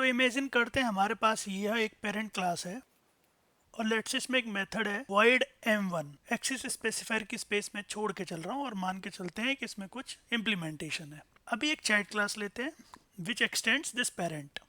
तो इमेजिन करते हैं हमारे पास यह एक पेरेंट क्लास है और लेट्स इसमें एक मेथड है void m1 एक्सिस स्पेसिफायर की स्पेस में छोड़ के चल रहा हूँ और मान के चलते हैं कि इसमें कुछ इम्प्लीमेंटेशन है। अभी एक चाइल्ड क्लास लेते हैं which extends this parent.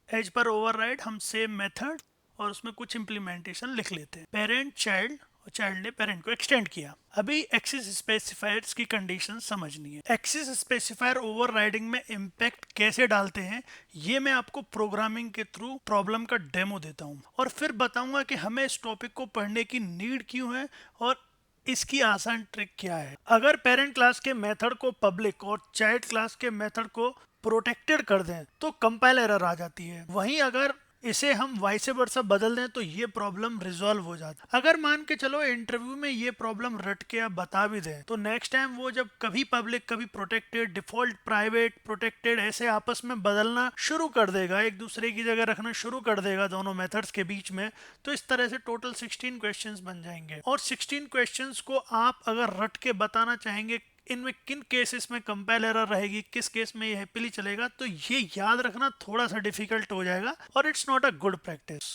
As पर ओवरराइड हम सेम मेथड और उसमें कुछ इम्प्लीमेंटेशन लिख लेते हैं। पेरेंट चाइल्ड और चाइल्ड ने पेरेंट को एक्सटेंड किया। अभी एक्सिस स्पेसिफायर्स की कंडीशन समझनी है। एक्सिस स्पेसिफायर ओवरराइडिंग में इम्पैक्ट कैसे डालते हैं ये मैं आपको प्रोग्रामिंग के थ्रू प्रॉब्लम का डेमो देता हूँ और फिर बताऊंगा कि हमें इस टॉपिक को पढ़ने की नीड क्यों है और इसकी आसान ट्रिक क्या है। अगर पेरेंट क्लास के मेथड को पब्लिक और चाइल्ड क्लास के मेथड को प्रोटेक्टेड कर दें तो कंपाइल एरर आ जाती है। वहीं अगर इसे हम वाइस वर्सा बदल दें तो ये प्रॉब्लम रिजॉल्व हो जाता है। अगर मान के चलो इंटरव्यू में ये प्रॉब्लम रट के आप बता भी दें तो नेक्स्ट टाइम वो जब कभी पब्लिक कभी प्रोटेक्टेड डिफॉल्ट प्राइवेट प्रोटेक्टेड ऐसे आपस में बदलना शुरू कर देगा, एक दूसरे की जगह रखना शुरू कर देगा दोनों मेथड्स के बीच में, तो इस तरह से टोटल 16 क्वेश्चंस बन जाएंगे। और 16 क्वेश्चंस को आप अगर रट के बताना चाहेंगे इनमें किन केसेस में कंपाइल एरर रहेगी, किस केस में ये हैप्पीली चलेगा, तो ये याद रखना थोड़ा सा डिफिकल्ट हो जाएगा और it's not a good practice.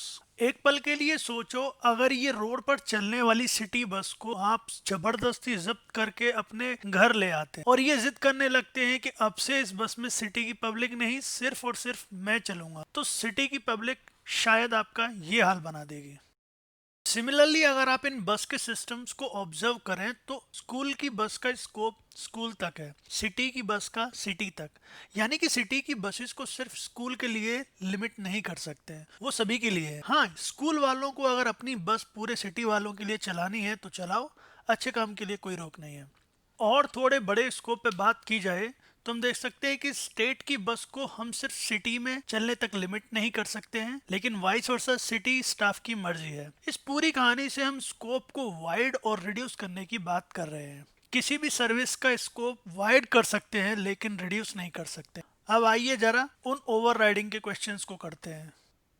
एक पल के लिए सोचो अगर ये रोड पर चलने वाली सिटी बस को आप जबरदस्ती जब्त करके अपने घर ले आते हैं और ये जिद करने लगते हैं कि अब से इस बस में सिटी की पब्लिक नहीं सिर्फ और सिर्फ मैं चलूंगा, तो सिटी की पब्लिक शायद आपका ये हाल बना देगी। सिमिलरली अगर आप इन बस के सिस्टम्स को ऑब्जर्व करें तो स्कूल की बस का स्कोप स्कूल तक है, सिटी की बस का सिटी तक। यानी कि सिटी की बसेस को सिर्फ स्कूल के लिए लिमिट नहीं कर सकते हैं, वो सभी के लिए है। हाँ, स्कूल वालों को अगर अपनी बस पूरे सिटी वालों के लिए चलानी है तो चलाओ, अच्छे काम के लिए कोई रोक नहीं है। और थोड़े बड़े स्कोप पे बात की जाए तो हम देख सकते हैं कि स्टेट की बस को हम सिर्फ सिटी में चलने तक लिमिट नहीं कर सकते हैं, लेकिन वाइस वर्सा सिटी स्टाफ की मर्जी है। इस पूरी कहानी से हम स्कोप को वाइड और रिड्यूस करने की बात कर रहे हैं। किसी भी सर्विस का स्कोप वाइड कर सकते हैं लेकिन रिड्यूस नहीं कर सकते। अब आइए जरा उन ओवरराइडिंग के क्वेश्चंस को करते हैं।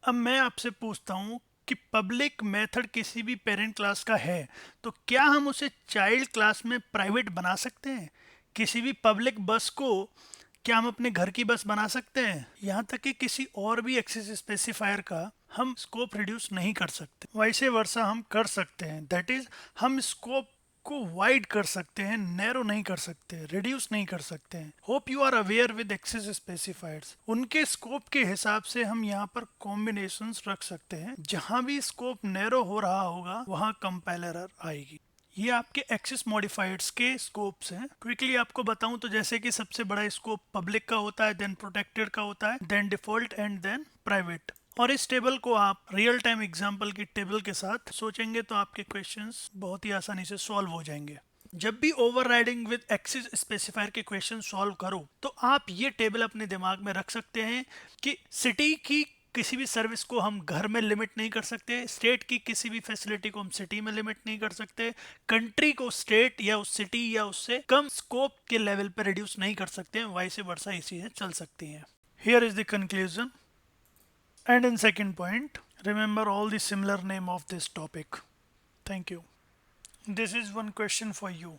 अब मैं आपसे पूछता हूँ कि पब्लिक मेथड किसी भी पेरेंट क्लास का है तो क्या हम उसे चाइल्ड क्लास में प्राइवेट बना सकते हैं? किसी भी पब्लिक बस को क्या हम अपने घर की बस बना सकते हैं? यहाँ तक कि किसी और भी एक्सेस स्पेसिफायर का हम स्कोप रिड्यूस नहीं कर सकते। वैसे वर्षा हम कर सकते हैं, दैट इज हम स्कोप को वाइड कर सकते हैं, नैरो नहीं कर सकते, रिड्यूस नहीं कर सकते हैं। Hope you are aware with access specifiers. उनके स्कोप के हिसाब से हम यहाँ पर कॉम्बिनेशंस रख सकते हैं। जहां भी स्कोप नैरो हो रहा होगा वहां कंपाइल एरर आएगी। ये आपके एक्सेस मॉडिफायर्स के स्कोप्स हैं। क्विकली आपको बताऊं तो जैसे कि सबसे बड़ा स्कोप पब्लिक का होता है, देन प्रोटेक्टेड का होता है, then default and then private. और इस टेबल को आप रियल टाइम एग्जांपल की टेबल के साथ सोचेंगे तो आपके क्वेश्चंस बहुत ही आसानी से सॉल्व हो जाएंगे। जब भी ओवरराइडिंग विद एक्सिस स्पेसिफायर के क्वेश्चन सॉल्व करो तो आप ये टेबल अपने दिमाग में रख सकते हैं कि सिटी की किसी भी सर्विस को हम घर में लिमिट नहीं कर सकते, स्टेट की किसी भी फैसिलिटी को हम सिटी में लिमिट नहीं कर सकते, कंट्री को स्टेट या उस सिटी या उससे कम स्कोप के लेवल पर रिड्यूस नहीं कर सकते हैं, वाइस वर्सा ही चीजें चल सकती हैं। Here is the conclusion and in second point remember all the similar name of this topic. Thank you. This is one question for you.